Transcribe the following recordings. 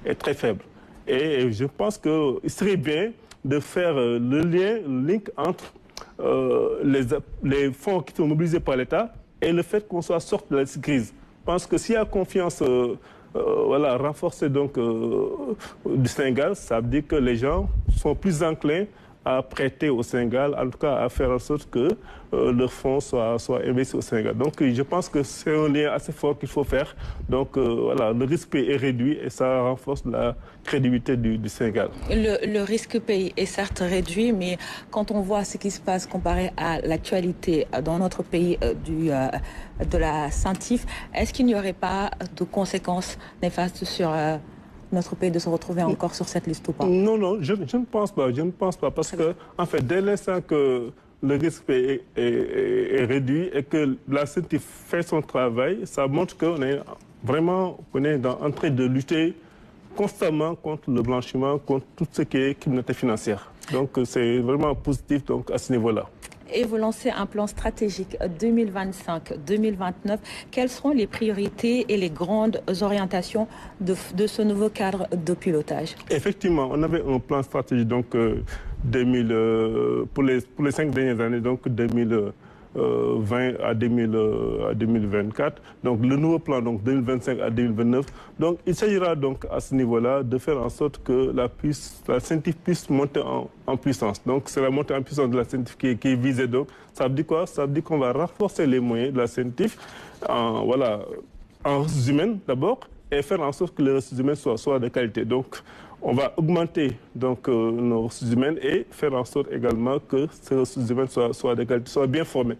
est très faible. Et je pense qu'il serait bien de faire le link entre les fonds qui sont mobilisés par l'État et le fait qu'on soit sorti de la crise. Je pense que s'il y a confiance renforcée du Sénégal, ça veut dire que les gens sont plus enclins à prêter au Sénégal, en tout cas à faire en sorte que leurs fonds soient investis au Sénégal. Donc je pense que c'est un lien assez fort qu'il faut faire. Donc le risque est réduit et ça renforce la crédibilité du Sénégal. Le risque pays est certes réduit, mais quand on voit ce qui se passe comparé à l'actualité dans notre pays de la CENTIF, est-ce qu'il n'y aurait pas de conséquences néfastes sur notre pays de se retrouver encore sur cette liste ou pas? Non, je ne pense pas. Je ne pense pas parce que, en fait, dès l'instant que le risque est réduit et que la CENTIF fait son travail, ça montre qu'on est vraiment en train de lutter constamment contre le blanchiment, contre tout ce qui est criminalité financière. Donc, c'est vraiment positif à ce niveau-là. Et vous lancez un plan stratégique 2025-2029. Quelles seront les priorités et les grandes orientations de ce nouveau cadre de pilotage? Effectivement, on avait un plan stratégique pour les 5 dernières années, donc 2020 à 2024. Donc le nouveau plan, 2025 à 2029. Donc il s'agira donc à ce niveau-là de faire en sorte que la CENTIF puisse monter en puissance. Donc c'est la montée en puissance de la CENTIF qui est visée. Donc ça veut dire quoi? Ça veut dire qu'on va renforcer les moyens de la CENTIF en ressources humaines d'abord et faire en sorte que les ressources humaines soient de qualité. Donc on va augmenter nos ressources humaines et faire en sorte également que ces ressources humaines soient de qualité, soient bien formées.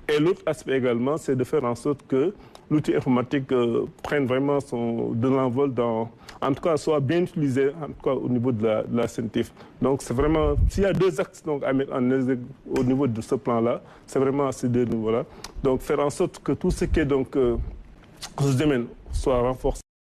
Et l'autre aspect également, c'est de faire en sorte que l'outil informatique prenne vraiment de l'envol, en tout cas soit bien utilisé en tout cas, au niveau de la CENTIF. Donc c'est vraiment, s'il y a 2 axes à mettre en œuvre au niveau de ce plan-là, c'est vraiment à ces 2 niveaux-là. Donc faire en sorte que tout ce qui est ressources humaines soit renforcé.